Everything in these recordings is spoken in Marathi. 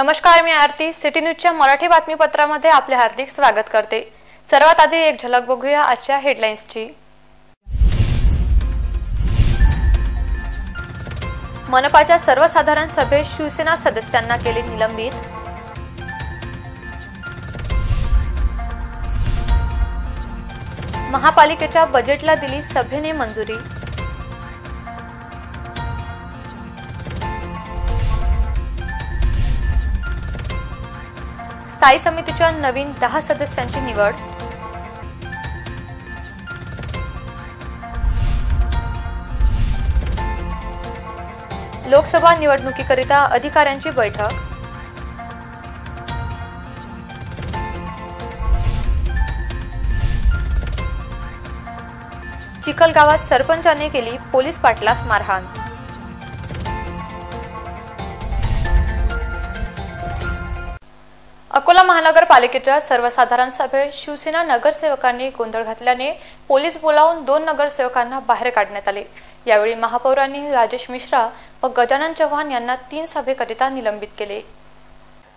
नमस्कार, मी आरती. सिटी न्यूजच्या मराठी बातमीपत्रामध्ये आपले हार्दिक स्वागत करते. सर्वात आधी एक झलक बघूया आजच्या हेडलाईन्सची. मनपाच्या सर्वसाधारण सभेत शिवसेना सदस्यांना केले निलंबित. महापालिकेच्या बजेटला दिली सभेने मंजुरी. स्थायी समितीच्या नवीन 10 सदस्यांची निवड. लोकसभा निवडणुकीकरिता अधिकाऱ्यांची बैठक. चिखलगावात सरपंचाने केली पोलीस पाटलास मारहाण. अकोला महानगरपालिकेच्या सर्वसाधारण सभेत शिवसेना नगरसेवकांनी गोंधळ घातल्याने पोलीस बोलावून 2 नगरसेवकांना बाहेर काढण्यात आले. यावेळी महापौरांनी राजेश मिश्रा व गजानन चव्हाण यांना 3 सभेकरिता निलंबित केले.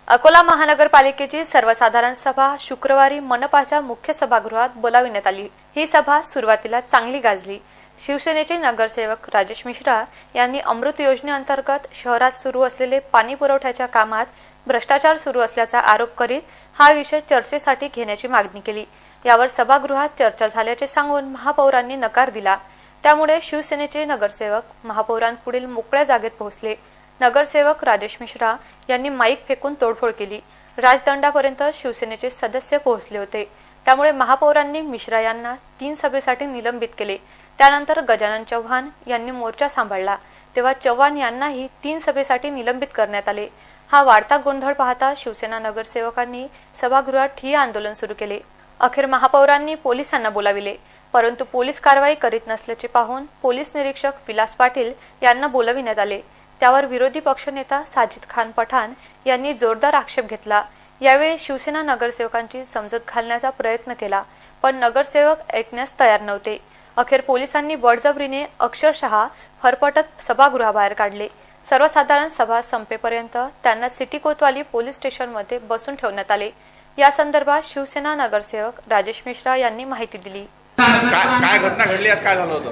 अकोला महानगरपालिकेची सर्वसाधारण सभा शुक्रवारी मनपाच्या मुख्य सभागृहात बोलाविण्यात आली. ही सभा सुरुवातीला चांगली गाजली. शिवसेनेचे नगरसेवक राजेश मिश्रा यांनी अमृत योजनेअंतर्गत शहरात सुरू असलेले पाणी पुरवठ्याच्या कामात भ्रष्टाचार सुरू असल्याचा आरोप करीत हा विषय चर्चेसाठी घेण्याची मागणी केली. यावर सभागृहात चर्चा झाल्याचे सांगून महापौरांनी नकार दिला. त्यामुळे शिवसेनेचे नगरसेवक महापौरांपुढील मोकळ्या जागेत पोहोचले. नगरसेवक राजेश मिश्रा यांनी माईक फेकून तोडफोड केली. राजदंडापर्यंत शिवसेनेचे सदस्य पोहोचले होते. त्यामुळे महापौरांनी मिश्रा यांना 3 सभेसाठी निलंबित केले. त्यानंतर गजानन चव्हाण यांनी मोर्चा सांभाळला, तेव्हा चव्हाण यांनाही 3 सभेसाठी निलंबित करण्यात आले. हा वाढता गोंधळ पाहता शिवसेना नगरसेवकांनी सभागृहात ठिय्या आंदोलन सुरू केले. अखेर महापौरांनी पोलिसांना बोलाविले, परंतु पोलीस कारवाई करीत नसल्याचे पाहून पोलीस निरीक्षक विलास पाटील यांना बोलाविण्यात आले. त्यावर विरोधी पक्षनेता साजिद खान पठाण यांनी जोरदार आक्षेप घेतला. यावेळी शिवसेना नगरसेवकांची समजूत घालण्याचा प्रयत्न केला, पण नगरसेवक ऐकण्यास तयार नव्हते. अखेर पोलिसांनी बळजबरीने अक्षरशः फरफटत सभागृहाबाहेर काढले. सर्वसाधारण सभा संपेपर्यंत त्यांना सिटी कोतवाली पोलीस स्टेशनमध्ये बसून ठेवण्यात आले. या संदर्भात शिवसेना नगरसेवक राजेश मिश्रा यांनी माहिती दिली. काय घटना घडली, आज काय झालं होतं?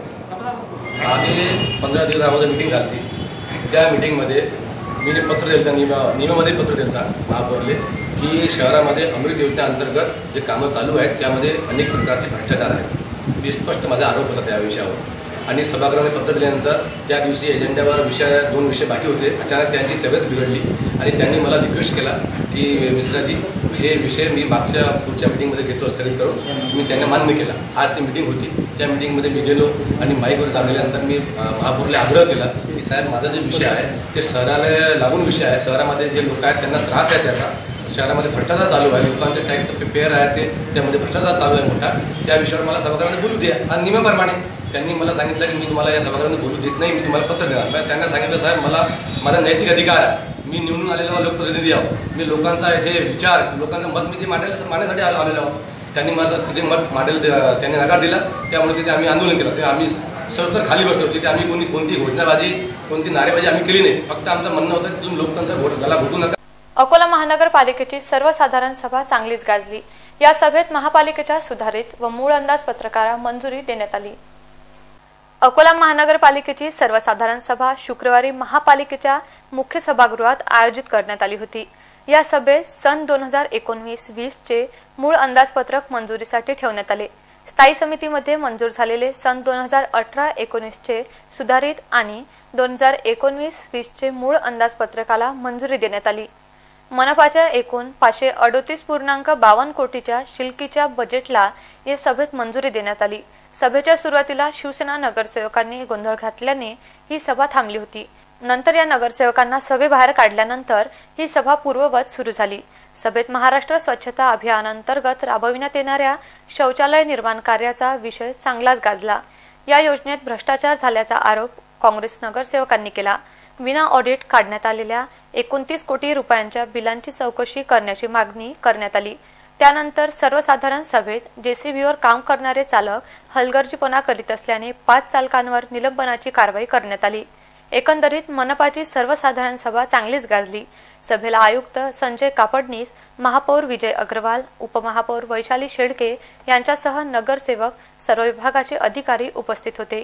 आधी 15 दिवस अगोदर मीटिंग झाली. त्या मीटिंगमध्ये मी पत्र दिलं, नियमामध्ये पत्र दिलं महापौरले की शहरामध्ये अमृत योजनेअंतर्गत जे कामं चालू आहेत त्यामध्ये अनेक प्रकारचे भ्रष्टाचार आहेत. मी स्पष्ट माझा आरोप होता त्या विषयावर. आणि सभागृहाने पत्र दिल्यानंतर त्या दिवशी एजेंड्यावर 2 विषय बाकी होते. अचानक त्यांची तब्येत बिघडली आणि त्यांनी मला रिक्वेस्ट केला की मिश्राजी, हे विषय मी पुढच्या मिटिंगमध्ये घेतो स्थगित करून. मी त्यांना मान्य केला. आज ती मिटिंग होती. त्या मिटिंगमध्ये मी गेलो आणि माईकवर जाणल्यानंतर मी महापौरला आग्रह केला की साहेब, माझा जो विषय आहे ते शहराला लागून विषय आहे. शहरामध्ये जे लोक आहेत त्यांना त्रास आहे त्याचा. शहरामध्ये भ्रष्टाचार चालू आहे, लोकांचे टॅक्सचं पेअर आहे त्यामध्ये भ्रष्टाचार चालू आहे मोठा. त्या विषयावर मला सभागृहामध्ये बोलू द्या. आणि नियमाप्रमाणे त्यांनी मला सांगितलं की मी तुम्हाला या सभागृहामध्ये बोलू देत नाही, मी तुम्हाला पत्र देणार. त्यांना सांगितलं, साहेब, माझा नैतिक अधिकार आहे. मी निवडून आलेला लोकप्रतिनिधी आहो. मी लोकांचा जे विचार, लोकांचं मत मी ते मांडण्यासाठी आलेलो आहोत. त्यांनी माझं तिथे मत मांडायला त्यांनी नकार दिला. त्यामुळे तिथे आम्ही आंदोलन केलं. तेव्हा आम्ही सर्वत्र खाली बसलो. तिथे आम्ही कोणती घोषणाबाजी, कोणती नारेबाजी आम्ही केली नाही. फक्त आमचं म्हणणं होतं की तुम्ही लोकांचा गला घोटू नका. अकोला महानगरपालिकेची सर्वसाधारण सभा चांगलीच गाजली. या सभेत महापालिकेच्या सुधारित व मूळ अंदाजपत्रकाला मंजुरी देण्यात आली. अकोला महानगरपालिकेची सर्वसाधारण सभा शुक्रवारी महापालिकेच्या मुख्य सभागृहात आयोजित करण्यात आली होती. या सभेत सन 2019-20 चे मूळ अंदाजपत्रक मंजुरीसाठी ठेवण्यात आले. स्थायी समितीमध्ये मंजूर झालेले सन 2018-19 चे सुधारित आणि 2019-20 चे मूळ अंदाजपत्रकाला मंजुरी देण्यात आली. मनपाच्या एकूण 538.52 कोटीच्या शिल्लकीच्या बजेटला या सभेत मंजुरी देण्यात आली. सभेच्या सुरुवातीला शिवसेना नगरसेवकांनी गोंधळ घातल्याने ही सभा थांबली होती. नंतर या नगरसेवकांना सभेबाहेर काढल्यानंतर ही सभा पूर्ववत सुरू झाली. सभेत महाराष्ट्र स्वच्छता अभियानांतर्गत राबविण्यात येणाऱ्या शौचालय निर्माण कार्याचा विषय चांगलाच गाजला. या योजनेत भ्रष्टाचार झाल्याचा आरोप काँग्रेस नगरसेवकांनी केला. विना ऑडिट काढण्यात आलेल्या 29 कोटी रुपयांच्या बिलांची चौकशी करण्याची मागणी करण्यात आली. त्यानंतर सर्वसाधारण सभेत जेसीबीवर काम करणारे चालक हलगर्जीपणा करीत असल्याने 5 चालकांवर निलंबनाची कारवाई करण्यात आली. एकंदरीत मनपाची सर्वसाधारण सभा चांगलीच गाजली. सभेला आयुक्त संजय कापडनीस, महापौर विजय अग्रवाल, उपमहापौर वैशाली शेडके यांच्यासह नगरसेवक, सर्व विभागाचे अधिकारी उपस्थित होते।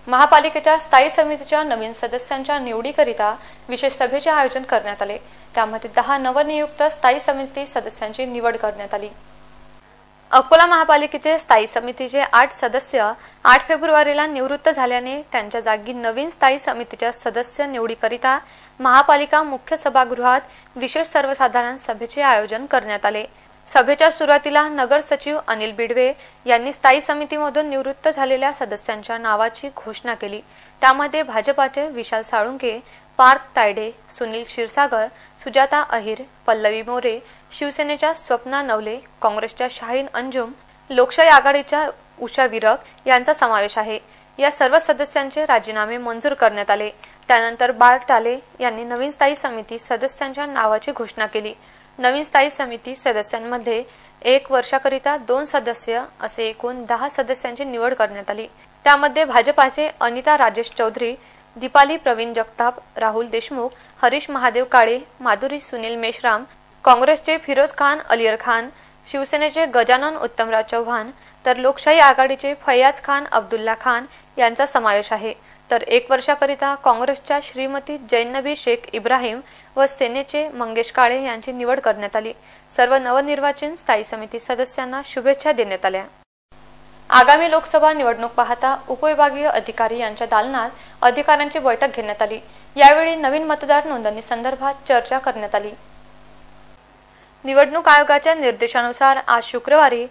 महापालिकेच्या स्थायी समितीच्या नवीन सदस्यांच्या निवडीकरिता विशेष सभेचे आयोजन करण्यात आले। त्यामध्ये 10 नवनियुक्त स्थायी समिती सदस्यांची निवड करण्यात आली। अकोला महापालिकेचे स्थायी समितीचे 8 सदस्य 8 फेब्रुवारीला निवृत्त झाल्याने त्यांच्या जागी नवीन स्थायी समितीच्या सदस्य निवडीकरिता महापालिका मुख्य सभागृहात विशेष सर्वसाधारण सभेचे आयोजन करण्यात आले। सभेच्या सुरुवातीला नगर सचिव अनिल बिडवे यांनी स्थायी समितीमधून निवृत्त झालेल्या सदस्यांच्या नावाची घोषणा केली। त्यामध्ये भाजपाचे विशाल साळुंके, पार्थ तायडे, सुनील क्षीरसागर, सुजाता अहिर, पल्लवी मोरे, शिवसेनेच्या स्वप्ना नवले, काँग्रेसच्या शाहीन अंजुम, लोकशाही आघाडीच्या उषा विरक यांचा समावेश आहे। या सर्व सदस्यांचे राजीनामे मंजूर करण्यात आले। त्यानंतर बाळ टाले यांनी नवीन स्थायी समिती सदस्यांच्या नावाची घोषणा केली। नवीन स्थायी समिती सदस्यांमध्ये 1 वर्षाकरिता 2 सदस्य असे एकूण 10 सदस्यांची निवड करण्यात आली। त्यामध्ये भाजपाचे अनिता राजेश चौधरी, दीपाली प्रवीण जगताप, राहुल देशमुख, हरीश महादेव काळे, माधुरी सुनील मेश्राम, काँग्रेसचे फिरोज खान अलियर खान, शिवसेनेचे गजानन उत्तमराव चव्हाण, तर लोकशाही आघाडीचे फैयाज खान अब्दुल्ला खान यांचा समावेश आहे। तर 1 वर्षाकरिता काँग्रेसच्या श्रीमती जैनबी शेख इब्राहिम व सेनेचे मंगेश काळे यांची निवड करण्यात आली। सर्व नवनिर्वाचित स्थायी समिती सदस्यांना शुभेच्छा देण्यात आल्या। आगामी लोकसभा निवडणूक पाहता उपविभागीय अधिकारी यांच्या दालनात अधिकाऱ्यांची बैठक घेण्यात आली। यावेळी नवीन मतदार नोंदणी संदर्भात चर्चा करण्यात आली। निवडणूक आयोगाच्या निर्देशानुसार आज शुक्रवारी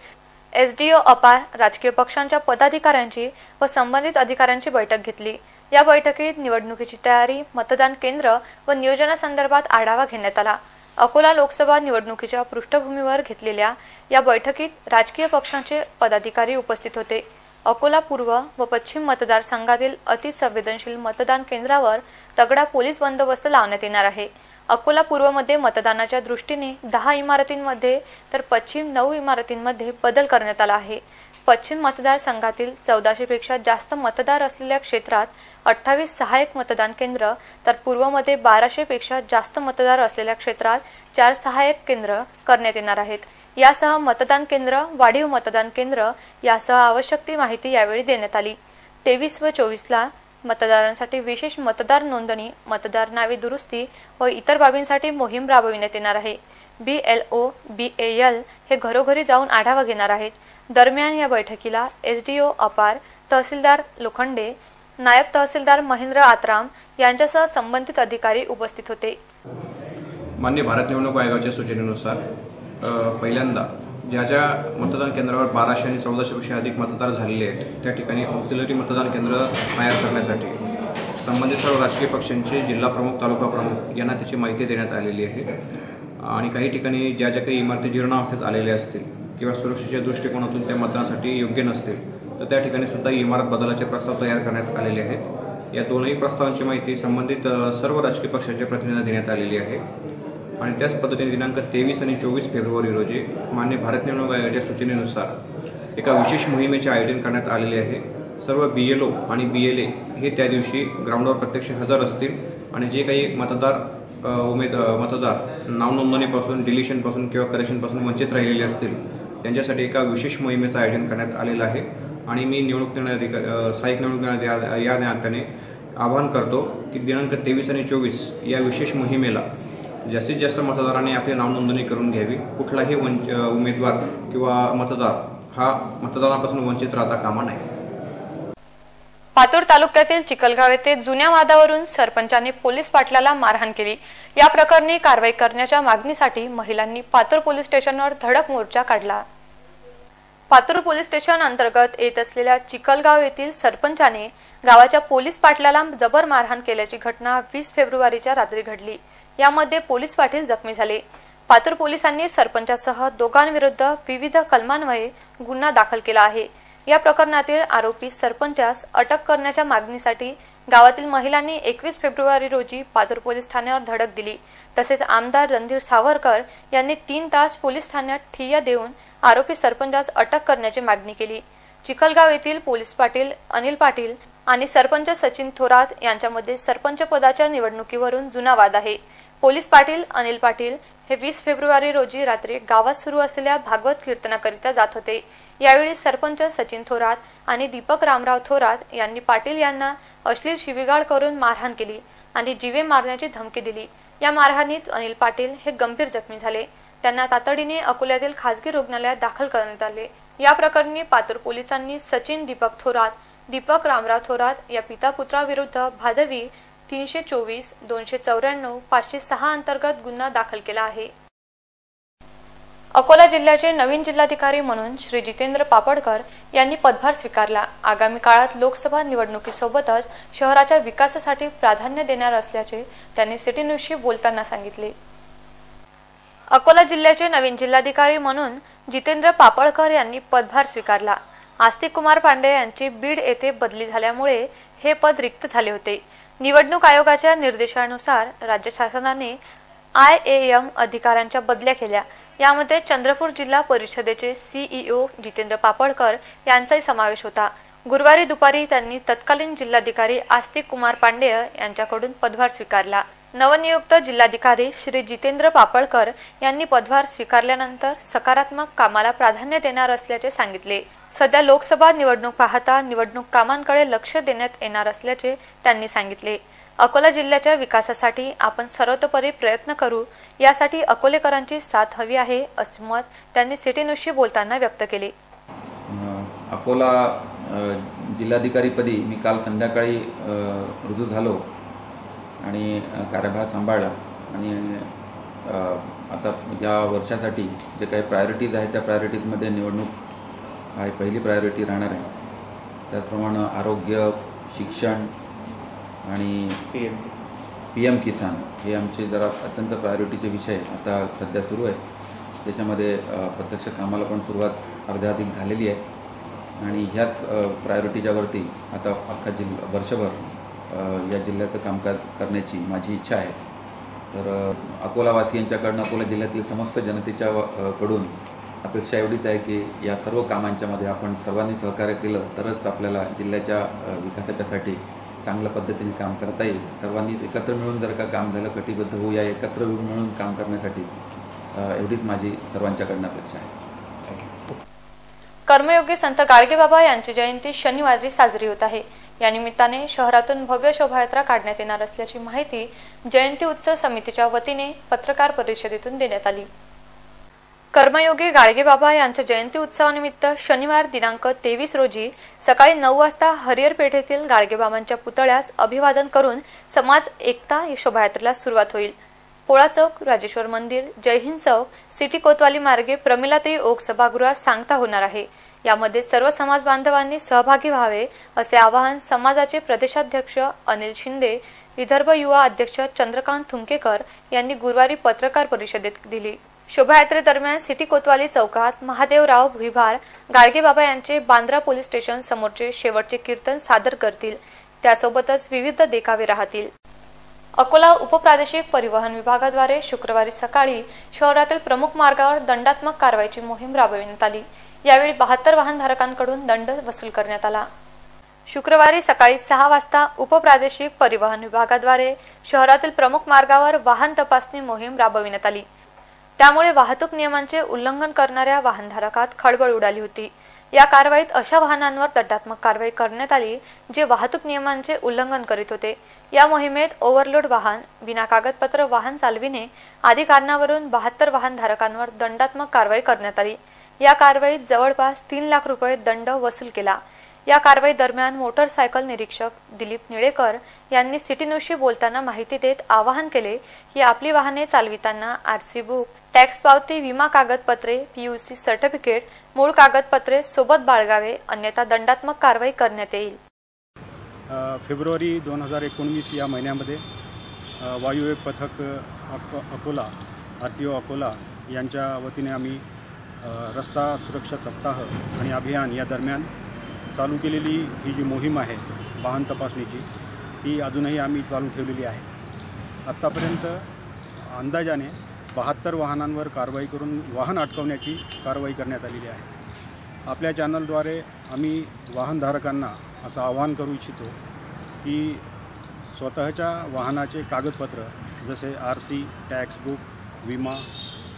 एसडीओ अपार, राजकीय पक्षांच्या पदाधिकाऱ्यांची व संबंधित अधिकाऱ्यांची बैठक घेतली। या बैठकीत निवडणुकीची तयारी, मतदान केंद्र व नियोजनासंदर्भात आढावा घेण्यात आला। अकोला लोकसभा निवडणुकीच्या पृष्ठभूमीवर घेतलेल्या या बैठकीत राजकीय पक्षांचे पदाधिकारी उपस्थित होते। अकोला पूर्व व पश्चिम मतदारसंघातील अतिसंवेदनशील मतदान केंद्रावर तगडा पोलीस बंदोबस्त लावण्यात येणार आहे। अकोला पूर्वमध्ये मतदानाच्या दृष्टीने 10 इमारतींमध्ये तर पश्चिम 9 इमारतींमध्ये बदल करण्यात आला आहे। पश्चिम मतदारसंघातील 1400 पेक्षा जास्त मतदार असलेल्या क्षेत्रात 28 सहाय्यक मतदान केंद्र, तर पूर्वमध्ये 1200 पेक्षा जास्त मतदार असलेल्या क्षेत्रात 4 सहाय्यक केंद्र करण्यात येणार आहेत। यासह मतदान केंद्र, वाढीव मतदान केंद्र यासह आवश्यक ती माहिती यावेळी देण्यात आली। 23 व 24 ला मतदारांसाठी विशेष मतदार नोंदणी, मतदार नावे दुरुस्ती व इतर बाबींसाठी मोहीम राबविण्यात येणार आहे। BLO, BAL हे घरोघरी जाऊन आढावा घेणार आहेत। दरम्यान या बैठकीला एसडीओ अपार, तहसीलदार लोखंडे, नायब तहसीलदार महेंद्र आत्राम यांच्यासह संबंधित अधिकारी उपस्थित होते। माननीय भारत निवडणूक आयोगाच्या सूचनेनुसार पहिल्यांदा ज्या मतदान केंद्रावर 1200 आणि 1400 पेक्षा अधिक मतदार झालेले आहेत त्या ठिकाणी ऑक्सिलरी मतदान केंद्र तयार करण्यासाठी संबंधित सर्व राजकीय पक्षांचे जिल्हा प्रमुख, तालुका प्रमुख यांना त्याची माहिती देण्यात आलेली आहे। आणि काही ठिकाणी ज्या काही इमारती जीर्णावस्थेत आलेल्या असतील किंवा सुरक्षेच्या दृष्टिकोनातून त्या मतदानासाठी योग्य नसतील तर त्या ठिकाणी सुद्धा इमारत बदलाचे प्रस्ताव तयार करण्यात आलेले आहेत। या दोनही प्रस्तावांची माहिती संबंधित सर्व राजकीय पक्षांच्या प्रतिनिधींना देण्यात आलेली आहे। आणि त्याच पद्धतीने दिनांक 23 आणि 24 फेब्रुवारी रोजी माननीय भारत निवडणूक आयोगाच्या सूचनेनुसार एका विशेष मोहिमेचे आयोजन करण्यात आलेले आहे। सर्व BLO आणि BLA हे त्या दिवशी ग्राउंडवर प्रत्यक्ष हजर असतील आणि जे काही मतदार नाव नोंदणीपासून, डिलिशनपासून किंवा करेक्शनपासून वंचित राहिलेले असतील त्यांच्यासाठी एका विशेष मोहिमेचं आयोजन करण्यात आलेलं आहे। आणि मी सहाय्यक निवडणूक या नात्याने आवाहन करतो की दिनांक 23 आणि 24 या विशेष मोहिमेला जास्तीत जास्त मतदारांनी आपली नाव नोंदणी करून घ्यावी। कुठलाही उमेदवार किंवा मतदार हा मतदानापासून वंचित राहता कामा नये। पातूर तालुक्यातील चिखलगाव येथे जुन्या वादावरून सरपंचाने पोलीस पाटलाला मारहाण केली। या प्रकरणी कारवाई करण्याच्या मागणीसाठी महिलांनी पातूर पोलीस स्टेशनवर धडक मोर्चा काढला। पातूर पोलीस स्टेशन अंतर्गत येत असलेल्या चिखलगाव येथील सरपंचाने गावाच्या पोलीस पाटलाला जबर मारहाण केल्याची घटना 20 फेब्रुवारीच्या रात्री घडली। यामध्ये पोलीस पाटील जखमी झाले। पातूर पोलिसांनी सरपंचासह दोघांविरुद्ध विविध कलमान्वये गुन्हा दाखल केला आहे। या प्रकरणातील आरोपी सरपंचास अटक करण्याच्या मागणीसाठी गावातील महिलांनी 21 फेब्रुवारी रोजी पातूर पोलीस ठाण्यावर धडक दिली। तसेच आमदार रणधीर सावरकर यांनी 3 तास पोलीस ठाण्यात ठिय्या देऊन आरोपी सरपंचास अटक करण्याची मागणी केली। चिखलगाव येथील पोलीस पाटील अनिल पाटील आणि सरपंच सचिन थोरात यांच्यामध्ये सरपंच पदाच्या निवडणुकीवरून जुना वाद आहे। पोलीस पाटील अनिल पाटील हे 20 फेब्रुवारी रोजी रात्री गावात सुरू असलेल्या भागवत कीर्तनाकरिता जात होते। यावेळी सरपंच सचिन थोरात आणि दीपक रामराव थोरात यांनी पाटील यांना अश्लील शिवीगाळ करून मारहाण केली आणि जीवे मारण्याची धमकी दिली। या मारहाणीत अनिल पाटील हे गंभीर जखमी झाले। त्यांना तातडीने अकोल्यातील खासगी रुग्णालयात दाखल करण्यात आले। या प्रकरणी पातूर पोलिसांनी सचिन दीपक थोरात, दीपक रामराव थोरात या पिता पुत्राविरुद्ध भादवी 324, 294, 506 अंतर्गत गुन्हा दाखल केला आहे। अकोला जिल्ह्याचे नवीन जिल्हाधिकारी म्हणून श्री जितेंद्र पापडकर यांनी पदभार स्वीकारला। आगामी काळात लोकसभा निवडणुकीसोबतच शहराच्या विकासासाठी प्राधान्य देणार असल्याचे त्यांनी सिटी न्यूजशी बोलताना सांगितले। अकोला जिल्ह्याचे नवीन जिल्हाधिकारी म्हणून जितेंद्र पापडकर यांनी पदभार स्वीकारला। आस्तिक कुमार पांडे यांची बीड येथे बदली झाल्यामुळे हे पद रिक्त झाले होते। निवडणूक आयोगाच्या निर्देशानुसार राज्य शासनाने IAM अधिकाऱ्यांच्या बदल्या केल्या। यामध्ये चंद्रपूर जिल्हा परिषदेचे CEO जितेंद्र पापडकर यांचाही समावेश होता। गुरुवारी दुपारी त्यांनी तत्कालीन जिल्हाधिकारी आस्तिक कुमार पांडे यांच्याकडून पदभार स्वीकारला। नवनियुक्त जिल्हाधिकारी श्री जितेंद्र पापडकर यांनी पदभार स्वीकारल्यानंतर सकारात्मक कामाला प्राधान्य देणार असल्याचे सांगितले। सध्या लोकसभा निवडणूक पाहता निवडणूक कामांकडे लक्ष देण्यात येणार असल्याचे त्यांनी सांगितले। अकोला जिल्ह्याच्या विकासासाठी आपण सर्वतोपरी प्रयत्न करू, यासाठी अकोलेकरांची साथ हवी आहे असे मत त्यांनी सिटी न्यूजशी बोलताना व्यक्त केले। अकोला जिल्हाधिकारीपदी मी काल संध्याकाळी रुजू झालो आणि कार्यभार सांभाळला आणि आता या वर्षासाठी जे काही प्रायोरिटीज आहेत त्या प्रायोरिटीजमध्ये निवडणूक हा पहिली प्रायोरिटी राहणार आहे। त्याचप्रमाणे आरोग्य, शिक्षण आणि PM किसान हे आमचे जरा अत्यंत प्रायोरिटीचे विषय आता सध्या सुरू आहेत। त्याच्यामध्ये प्रत्यक्ष कामाला पण सुरुवात अर्ध्याधिक झालेली आहे आणि ह्याच प्रायोरिटीच्यावरती आता अख्खा वर्षभर या जिल्ह्याचं कामकाज करण्याची माझी इच्छा आहे। तर अकोलावासियांच्याकडून, अकोला जिल्ह्यातील समस्त जनतेच्या कडून अपेक्षा एवढीच आहे की या सर्व कामांच्यामध्ये आपण सर्वांनी सहकार्य केलं तरच आपल्याला जिल्ह्याच्या विकासाच्यासाठी चांगल्या पद्धतीने काम करता येईल। सर्वांनी एकत्र मिळून जर का काम झालं, कटिबद्ध होऊया, एकत्र मिळून काम करण्यासाठी एवढीच माझी सर्वांच्याकडून अपेक्षा आहे। कर्मयोगी संत गाडगेबाबा यांची जयंती शनिवारी साजरी होत आहे। या निमित्ताने शहरातून भव्य शोभायात्रा काढण्यात येणार असल्याची माहिती जयंती उत्सव समितीच्या वतीने पत्रकार परिषदेतून देण्यात आली। कर्मयोगी गाडगेबाबा यांच्या जयंती उत्सवानिमित्त शनिवार दिनांक 23 रोजी सकाळी 9 वाजता हरिहर पेठेतील गाडगेबाबांच्या पुतळ्यास अभिवादन करून समाज एकता या शोभायात्रेला सुरुवात होईल। पोळा चौक, राजेश्वर मंदिर, जय हिंद चौक, सिटी कोतवाली मार्गे प्रमिलाताई ओक सभागृहात सांगता होणार आहे। यामध्ये सर्व समाज बांधवांनी सहभागी व्हावे असे आवाहन समाजाचे प्रदेशाध्यक्ष अनिल शिंदे, विदर्भ युवा अध्यक्ष चंद्रकांत थुंकेकर यांनी गुरुवारी पत्रकार परिषदेत दिली। शोभायात्रेदरम्यान सिटी कोतवाली चौकात महादेवराव भुईभार गाडगेबाबा यांचे बांद्रा पोलीस स्टेशन समोरचे शेवटचे कीर्तन सादर करतील। त्यासोबतच विविध देखावे राहतील। अकोला उपप्रादेशिक परिवहन विभागाद्वारे शुक्रवारी सकाळी शहरातील प्रमुख मार्गावर दंडात्मक कारवाईची मोहीम राबविण्यात आली। यावेळी 72 वाहनधारकांकडून दंड वसूल करण्यात आला। शुक्रवारी सकाळी 6 वाजता उपप्रादेशिक परिवहन विभागाद्वारे शहरातील प्रमुख मार्गावर वाहन तपासणी मोहीम राबविण्यात आली। त्यामुळे वाहतूक नियमांचे उल्लंघन करणाऱ्या वाहनधारकात खळबळ उडाली होती। या कारवाईत अशा वाहनांवर दंडात्मक कारवाई करण्यात आली जे वाहतूक नियमांचे उल्लंघन करीत होते। या मोहिमेत ओव्हरलोड वाहन, विना कागदपत्र वाहन चालविणे आदी कारणावरून 72 वाहनधारकांवर दंडात्मक कारवाई करण्यात आली। या कारवाईत जवळपास 3 लाख रुपये दंड वसूल केला। या कारवाई दरम्यान मोटरसायकल निरीक्षक दिलीप निळेकर यांनी सिटी न्यूजशी बोलताना माहिती देत आवाहन केले की आपली वाहने चालविताना RC बुक, टॅक्स पावती, विमा कागदपत्रे, PUC सर्टिफिकेट, मूळ कागदपत्रे सोबत बाळगावे, अन्यथा दंडात्मक कारवाई करण्यात येईल। फेब्रुवारी 2019 या महिन्यामध्ये वायुवेग पथक अकोला, RTO अकोला यांच्या वतीने आम्ही रस्ता सुरक्षा सप्ताह आणि अभियान या दरम्यान चालू केलेली ही जी मोहीम आहे वाहन तपासणीची, ती अजूनही आम्ही चालू ठेवलेली आहे। आत्तापर्यंत अंदाजाने 72 वाहनांवर कारवाई करून वाहन अटकवण्याची कारवाई करण्यात आलेली आहे। आपल्या चॅनलद्वारे आम्ही वाहनधारकांना असं आवाहन करू इच्छितो की स्वतःच्या वाहनाचे कागदपत्र जसे RC, टॅक्स बुक, विमा,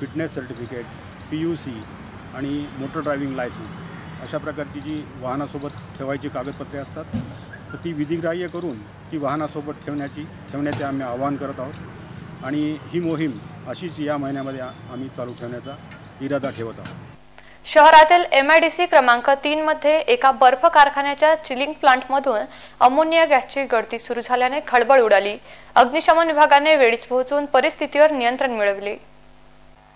फिटनेस सर्टिफिकेट, PUC आणि मोटर ड्रायव्हिंग लायसन्स अशा प्रकारची जी वाहनासोबत ठेवायची कागदपत्रे असतात तर ती विधिग्राह्य करून ती वाहनासोबत ठेवण्याचे आम्ही आवाहन करत आहोत आणि ही मोहीम अशीच या महिन्यामध्ये आम्ही चालू ठेवण्याचा इरादा ठेवत आहोत. शहरातील MIDC क्रमांक 3 मध्ये एका बर्फ कारखान्याच्या चिलिंग प्लांटमधून अमोनिया गॅसची गळती सुरू झाल्याने खळबळ उडाली. अग्निशमन विभागाने वेळीच पोहोचून परिस्थितीवर नियंत्रण मिळवले.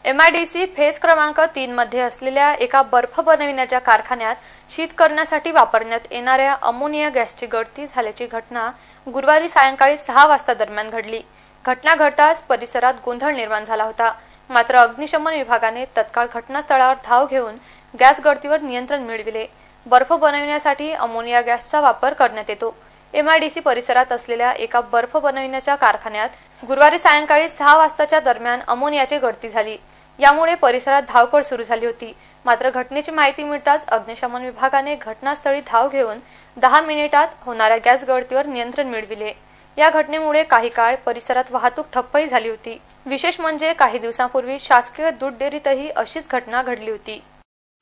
MIDC फेज क्रमांक 3 मध्ये असलेल्या एका बर्फ बनविण्याच्या कारखान्यात शीत करण्यासाठी वापरण्यात येणाऱ्या अमोनिया गॅसची गळती झाल्याची घटना गुरुवारी सायंकाळी 6 वाजता दरम्यान घडली. घटना घडताच परिसरात गोंधळ निर्माण झाला होता. मात्र अग्निशमन विभागाने तत्काळ घटनास्थळावर धाव घेऊन गॅस गळतीवर नियंत्रण मिळविले. बर्फ बनविण्यासाठी अमोनिया गॅसचा वापर करण्यात येतो. MIDC परिसरात असलेल्या एका बर्फ बनविण्याच्या कारखान्यात गुरुवारी सायंकाळी 6 वाजताच्या दरम्यान अमोनियाची गळती झाली. यामुळे परिसरात धावपळ सुरू झाली होती. मात्र घटनेची माहिती मिळताच अग्निशमन विभागाने घटनास्थळी धाव घेऊन 10 मिनिटात होणाऱ्या गॅस गळतीवर नियंत्रण मिळविले. या घटनेमुळे काही काळ परिसरात वाहतूक ठप्पही झाली होती. विशेष म्हणजे काही दिवसांपूर्वी शासकीय दूध डेअरीतही अशीच घटना घडली होती.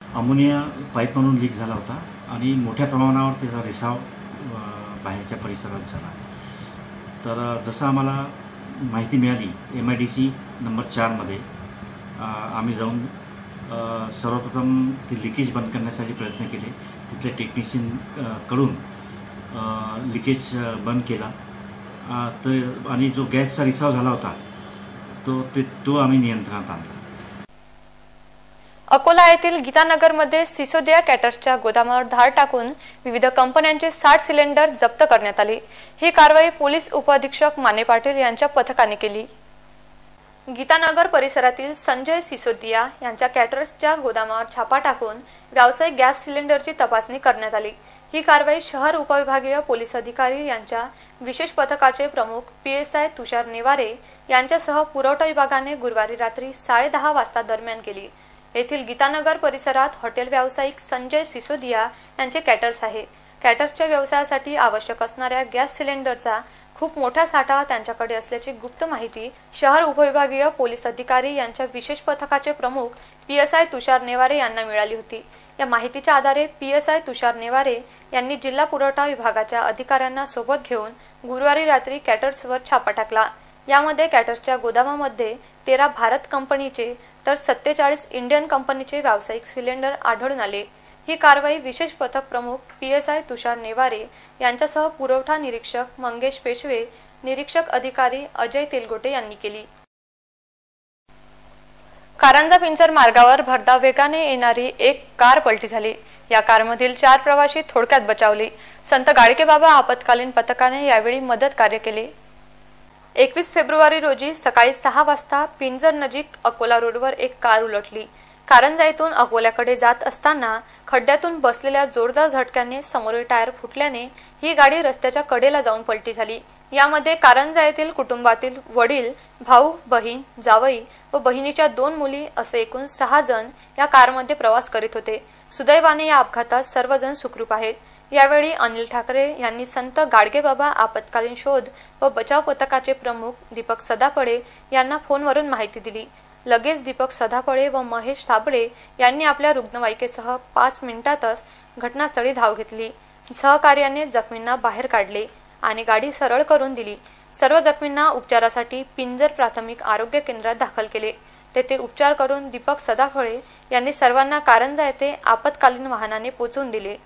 अमोनिया पाईपमधून लीक झाला होता आणि मोठ्या प्रमाणावर त्याचा रिसाव बाहेरच्या परिसरात झाला. तर जसं आम्हाला माहिती मिळाली MIDC नंबर 4 मध्ये आम्ही जाऊन सर्वप्रथम ती लिकेज बंद करण्यासाठी प्रयत्न केले. तिथले टेक्निशियन कडून लिकेज बंद केला तर आणि जो गॅसचा रिसाव झाला होता तो आम्ही नियंत्रणात आणला. अकोला येथील गीतानगरमध्ये सिसोदिया कॅटर्सच्या गोदामावर धाड टाकून विविध कंपन्यांचे 60 सिलेंडर जप्त करण्यात आले. ही कारवाई पोलीस उपअधीक्षक माने पाटील यांच्या पथकाने केली. गीतानगर परिसरातील संजय सिसोदिया यांच्या कॅटर्सच्या गोदामावर छापा टाकून व्यावसायिक गॅस सिलेंडरची तपासणी करण्यात आली. ही कारवाई शहर उपविभागीय पोलीस अधिकारी यांच्या विशेष पथकाचे प्रमुख PSI तुषार नेवारे यांच्यासह पुरवठा विभागाने गुरुवारी रात्री 10:30 वाजता दरम्यान केली. येथील गीतानगर परिसरात हॉटेल व्यावसायिक संजय सिसोदिया यांचे कॅटर्स आहे. कॅटर्सच्या व्यवसायासाठी आवश्यक असणाऱ्या गॅस सिलेंडरचा खूप मोठा साठा त्यांच्याकडे असल्याची गुप्त माहिती शहर उपविभागीय पोलीस अधिकारी यांच्या विशेष पथकाचे प्रमुख PSI तुषार नेवारे यांना मिळाली होती. या माहितीच्या आधारे PSI तुषार नेवारे यांनी जिल्हा पुरवठा विभागाच्या अधिकाऱ्यांना सोबत घेऊन गुरुवारी रात्री कॅटर्सवर छापा टाकला. यामध्ये कॅटर्सच्या गोदामामध्ये 13 भारत कंपनीचे तर 47 इंडियन कंपनीचे व्यावसायिक सिलेंडर आढळून आले. ही कारवाई विशेष पथक प्रमुख PSI तुषार नेवारे यांच्यासह पुरवठा निरीक्षक मंगेश पेशवे, निरीक्षक अधिकारी अजय तेलगोटे यांनी केली. कारंजा पिंचर मार्गावर भरधाव वेगाने येणारी एक कार पलटी झाली. या कारमधील 4 प्रवासी थोडक्यात बचावले. संत गाडगेबाबा आपत्कालीन पथकाने यावेळी मदत कार्य केले. 21 फेब्रुवारी रोजी सकाळी 6 वाजता पिंजर नजीक अकोला रोडवर एक कार उलटली. कारंजा येथून अकोल्याकडे जात असताना खड्ड्यातून बसलेल्या जोरदार झटक्याने समोरील टायर फुटल्याने ही गाडी रस्त्याच्या कडेला जाऊन पलटी झाली. यामध्ये कारंजा येथील कुटुंबातील वडील, भाऊ, बहीण, जावई व बहिणीच्या 2 मुली असे एकूण 6 जण या कारमध्ये प्रवास करीत होते. सुदैवाने या अपघातात सर्वजण सुखरूप आहेत. यावेळी अनिल ठाकरे यांनी संत गाडगेबाबा आपत्कालीन शोध व बचाव पथकाचे प्रमुख दीपक सदाफळे यांना फोनवरून माहिती दिली. लगेच दीपक सदाफळे व महेश साबळे यांनी आपल्या रुग्णवाहिकेसह 5 मिनिटातच घटनास्थळी धाव घेतली. सहकार्याने जखमींना बाहेर काढले आणि गाडी सरळ करून दिली. सर्व जखमींना उपचारासाठी पिंजर प्राथमिक आरोग्य केंद्रात दाखल केले. तेथे उपचार करून दीपक सदाफळे यांनी सर्वांना कारंजा येथे आपत्कालीन वाहनाने पोहोचवून दिले.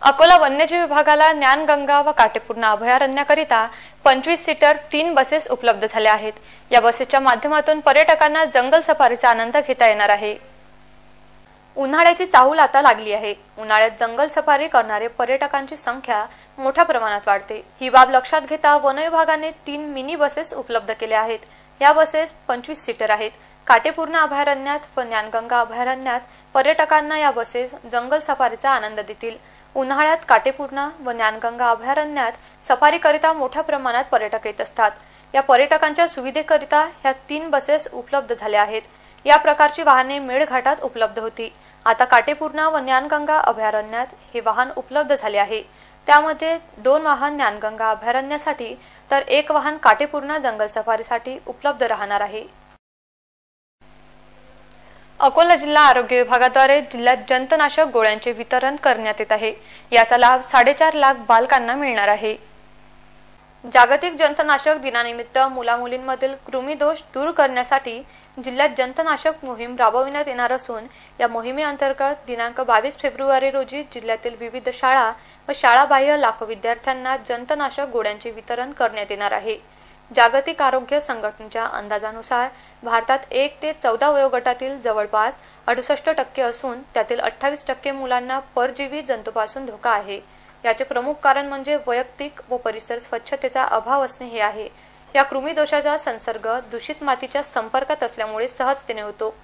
अकोला वन्यजीव विभागाला ज्ञानगंगा व काटेपूर्णा अभयारण्याकरिता 25 सीटर 3 बसेस उपलब्ध झाल्या आहेत. या बसेसच्या माध्यमातून पर्यटकांना जंगल सफारीचा आनंद घेता येणार आहे. उन्हाळ्याची चाहूल आता लागली आहे. उन्हाळ्यात जंगल सफारी करणारे पर्यटकांची संख्या मोठ्या प्रमाणात वाढते. ही बाब लक्षात घेता वन विभागाने 3 मिनी बसेस उपलब्ध केल्या आहेत. या बसेस 25 सीटर आहेत. काटेपूर्णा अभयारण्यात व ज्ञानगंगा अभयारण्यात पर्यटकांना या बसेस जंगल सफारीचा आनंद देतील. उन्हाळ्यात काटेपूर्णा व ज्ञानगंगा अभयारण्यात सफारीकरिता मोठ्या प्रमाणात पर्यटक येत असतात. या पर्यटकांच्या सुविधेकरिता ह्या 3 बसेस उपलब्ध झाल्या आहेत. या प्रकारची वाहने मेळघाटात उपलब्ध होती. आता काटेपूर्णा व ज्ञानगंगा अभयारण्यात हे वाहन उपलब्ध झाले आहे. त्यामध्ये 2 वाहन ज्ञानगंगा अभयारण्यासाठी तर एक वाहन काटेपूर्णा जंगल सफारीसाठी उपलब्ध राहणार आहे. अकोला जिल्हा आरोग्य विभागाद्वारे जिल्ह्यात जंतनाशक गोळ्यांचे वितरण करण्यात येत आहे. याचा लाभ 4.5 लाख बालकांना मिळणार आहे. जागतिक जंतनाशक दिनानिमित्त मुलामुलींमधील कृमिदोष दूर करण्यासाठी जिल्ह्यात जंतनाशक मोहीम राबविण्यात येणार असून या मोहिमेअंतर्गत दिनांक 22 फेब्रुवारी रोजी जिल्ह्यातील विविध शाळा व शाळाबाह्य लाखो विद्यार्थ्यांना जंतनाशक गोळ्यांचे वितरण करण्यात येणार आहे. जागतिक आरोग्य संघटनेच्या अंदाजानुसार भारतात 1 ते 14 वयोगटातील जवळपास 68% असून त्यातील 28% मुलांना परजीवी जंतूपासून धोका आहे. याचे प्रमुख कारण म्हणजे वैयक्तिक व परिसर स्वच्छतेचा अभाव असणे हे आहे. या कृमिदोषाचा संसर्ग दूषित मातीच्या संपर्कात असल्यामुळे सहजतेने होतो.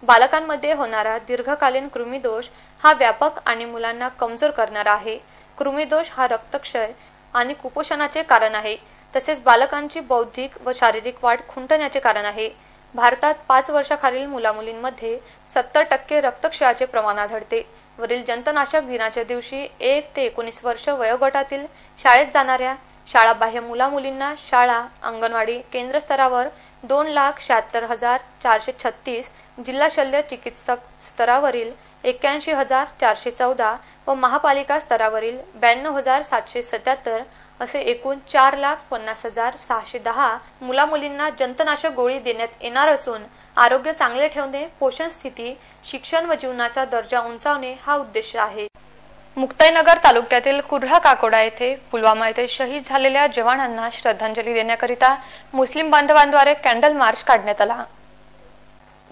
बालकांमध्ये होणारा दीर्घकालीन कृमिदोष हा व्यापक आणि मुलांना कमजोर करणारा आहे. कृमिदोष हा रक्तक्षय आणि कुपोषणाचे कारण आहे. तसेच बालकांची बौद्धिक व शारीरिक वाढ खुंटण्याचे कारण आहे. भारतात 5 वर्षाखालील मुलामुलींमध्ये 70% रक्तक्षयाचे प्रमाण आढळते. वरील जंतनाशक दिनाच्या दिवशी 1 ते 19 वर्ष वयोगटातील शाळेत जाणाऱ्या शाळाबाह्य मुलामुलींना शाळा अंगणवाडी केंद्र स्तरावर 2,76,436, जिल्हा शल्य चिकित्सक स्तरावरील 81,414 व महापालिका स्तरावरील 92,777 असे एकूण 4,50,610 मुलामुलींना जंतनाशक गोळी देण्यात येणार असून आरोग्य चांगले ठेवणे, पोषण स्थिती, शिक्षण व जीवनाचा दर्जा उंचावणे हा उद्देश आहे. मुक्ताईनगर तालुक्यातील कुर्हा काकोडा येथे पुलवामा येथे शहीद झालेल्या जवानांना श्रद्धांजली देण्याकरिता मुस्लिम बांधवांद्वारे कॅन्डल मार्च काढण्यात आला.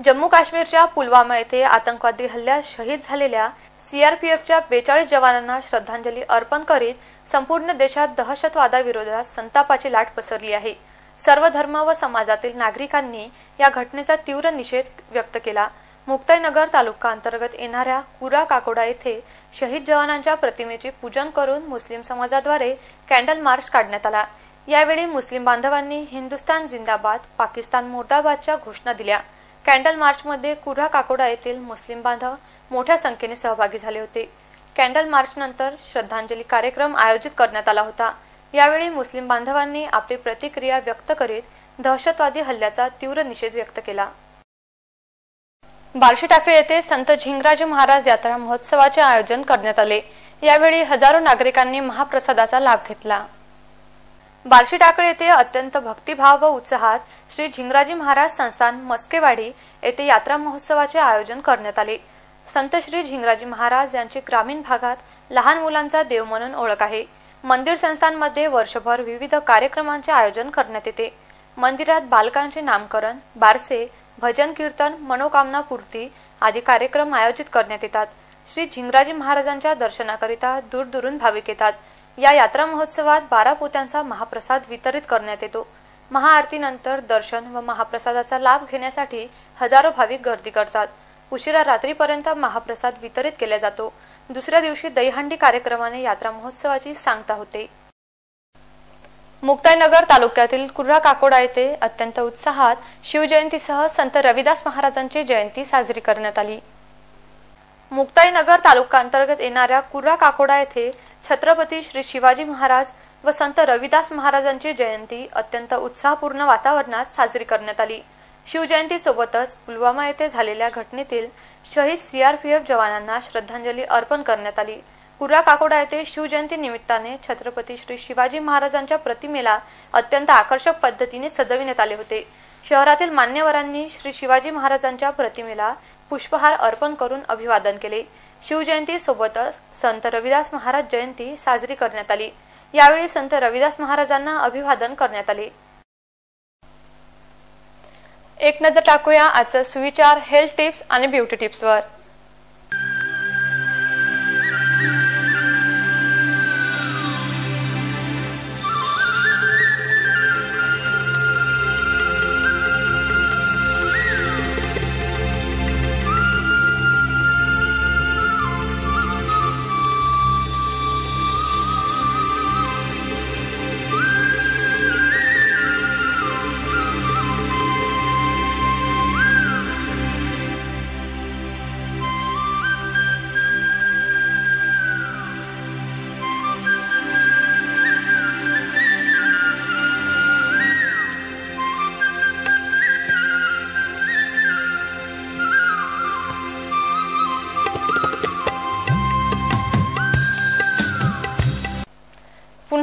जम्मू काश्मीरच्या पुलवामा येथे आतंकवादी हल्ल्यात शहीद झालेल्या सीआरपीएफच्या 42 जवानांना श्रद्धांजली अर्पण करीत संपूर्ण देशात दहशतवादाविरोधात संतापाची लाट पसरली आहे. सर्व धर्म व समाजातील नागरिकांनी या घटनेचा तीव्र निषेध व्यक्त केला. मुक्ताईनगर तालुका अंतर्गत येणाऱ्या कुरा काकोडा येथे शहीद जवानांच्या प्रतिमेचे पूजन करून मुस्लिम समाजाद्वारे कॅन्डल मार्च काढण्यात आला. यावेळी मुस्लिम बांधवांनी हिंदुस्तान जिंदाबाद, पाकिस्तान मुर्दाबादच्या घोषणा दिल्या. कॅन्डल मार्चमध्ये कुरा काकोडा येथील मुस्लिम बांधव मोठ्या संख्येने सहभागी झाले होते. कॅन्डल मार्चनंतर श्रद्धांजली कार्यक्रम आयोजित करण्यात आला होता. यावेळी मुस्लिम बांधवांनी आपली प्रतिक्रिया व्यक्त करीत दहशतवादी हल्ल्याचा तीव्र निषेध व्यक्त केला. बार्शी टाकळी येथे संत झिंगराजी महाराज यात्रा महोत्सवाचे आयोजन करण्यात आले. यावेळी हजारो नागरिकांनी महाप्रसादाचा लाभ घेतला. बार्शी टाकळी येथे अत्यंत भक्तिभाव व उत्साहात श्री झिंगराजी महाराज संस्थान मस्केवाडी येथे यात्रा महोत्सवाचे आयोजन करण्यात आले. संत श्री झिंगराजी महाराज यांची ग्रामीण भागात लहान मुलांचा देव म्हणून ओळख आहे. मंदिर संस्थांमध्ये वर्षभर विविध कार्यक्रमांचे आयोजन करण्यात येते. मंदिरात बालकांचे नामकरण, बारसे, भजन कीर्तन, मनोकामना पूर्ती आदी कार्यक्रम आयोजित करण्यात येतात. श्री झिंगराजी महाराजांच्या दर्शनाकरिता दूरदूरून भाविक येतात. या यात्रा महोत्सवात 12 पोत्यांचा महाप्रसाद वितरित करण्यात येतो. महाआरतीनंतर दर्शन व महाप्रसादाचा लाभ घेण्यासाठी हजारो भाविक गर्दी करतात. उशिरा रात्रीपर्यंत महाप्रसाद वितरित केला जातो. दुसऱ्या दिवशी दहीहंडी कार्यक्रमाने यात्रा महोत्सवाची सांगता होते. मुक्ताईनगर तालुक्यातील कुर्रा काकोडा येथे अत्यंत उत्साहात शिवजयंतीसह संत रविदास महाराजांची जयंती साजरी करण्यात आली. मुक्ताईनगर तालुका अंतर्गत येणाऱ्या कुर्रा काकोडा येथे छत्रपती श्री शिवाजी महाराज व संत रविदास महाराजांची जयंती अत्यंत उत्साहपूर्ण वातावरणात साजरी करण्यात आली. शिवजयंती सोबतच पुलवामा येथे झालेल्या घटनेतील शहीद सीआरपीएफ जवानांना श्रद्धांजली अर्पण करण्यात आली. कुरा काकोडा येथे शिवजयंती निमित्ताने छत्रपती श्री शिवाजी महाराजांच्या प्रतिमेला अत्यंत आकर्षक पद्धतीने सजविण्यात आले होते. शहरातील मान्यवरांनी श्री शिवाजी महाराजांच्या प्रतिमेला पुष्पहार अर्पण करून अभिवादन केले. शिवजयंती सोबतच संत रविदास महाराज जयंती साजरी करण्यात आली. यावेळी संत रविदास महाराजांना अभिवादन करण्यात आले. एक नजर टाकूया आजचा सुविचार हेल्थ टिप्स आणि ब्युटी टिप्सवर.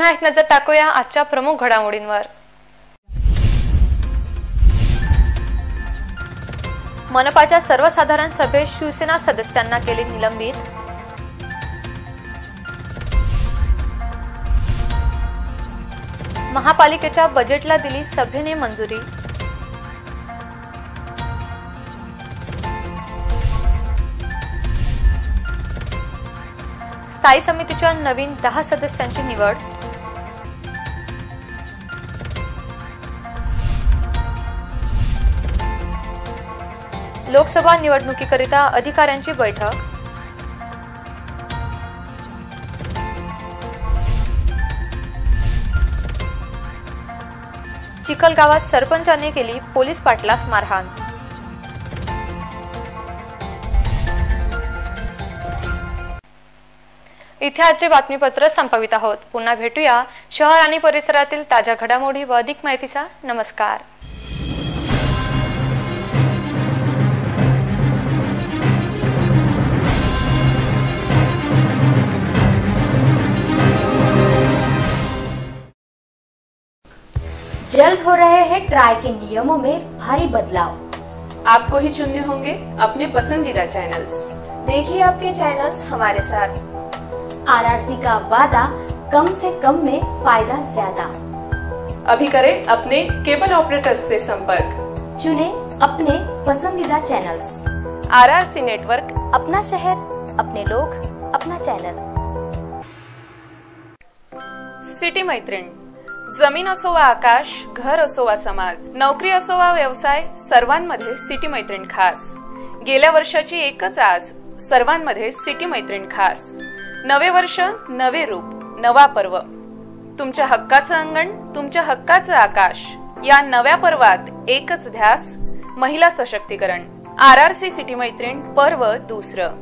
पुन्हा एक नजर टाकूया आजच्या प्रमुख घडामोडींवर. मनपाच्या सर्वसाधारण सभेत शिवसेना सदस्यांना केले निलंबित. महापालिकेच्या बजेटला दिली सभेने मंजुरी. स्थायी समितीच्या नवीन 10 सदस्यांची निवड. लोकसभा निवडणुकीकरिता अधिकाऱ्यांची बैठक. चिखलगावात सरपंचाने केली पोलीस पाटलास मारहाण. इथे आजचे बातमीपत्र संपवित आहोत. पुन्हा भेटूया शहर आणि परिसरातील ताज्या घडामोडी व अधिक माहितीचा. नमस्कार. जल्द हो रहे हैं ट्राई के नियमों में भारी बदलाव. आपको ही चुनने होंगे अपने पसंदीदा चैनल्स. देखिए आपके चैनल्स हमारे साथ. आरआरसी का वादा, कम से कम में फायदा ज्यादा. अभी करें अपने केबल ऑपरेटर से संपर्क. चुने अपने पसंदीदा चैनल्स. आरआरसी नेटवर्क, अपना शहर, अपने लोग, अपना चॅनल. सिटी मैत्रीण. जमीन असो वा आकाश, घर असो वा समाज, नोकरी असो वा व्यवसाय, सर्वांमध्ये सिटी मैत्रीण खास. गेल्या वर्षाची एकच आज, सर्वांमध्ये सिटी मैत्रीण खास. नवे वर्ष, नवे रूप, नवा पर्व. तुमच्या हक्काचं अंगण, तुमच्या हक्काचं आकाश. या नव्या पर्वात एकच ध्यास, महिला सशक्तीकरण. आरआरसी सिटी मैत्रीण पर्व दुसरं.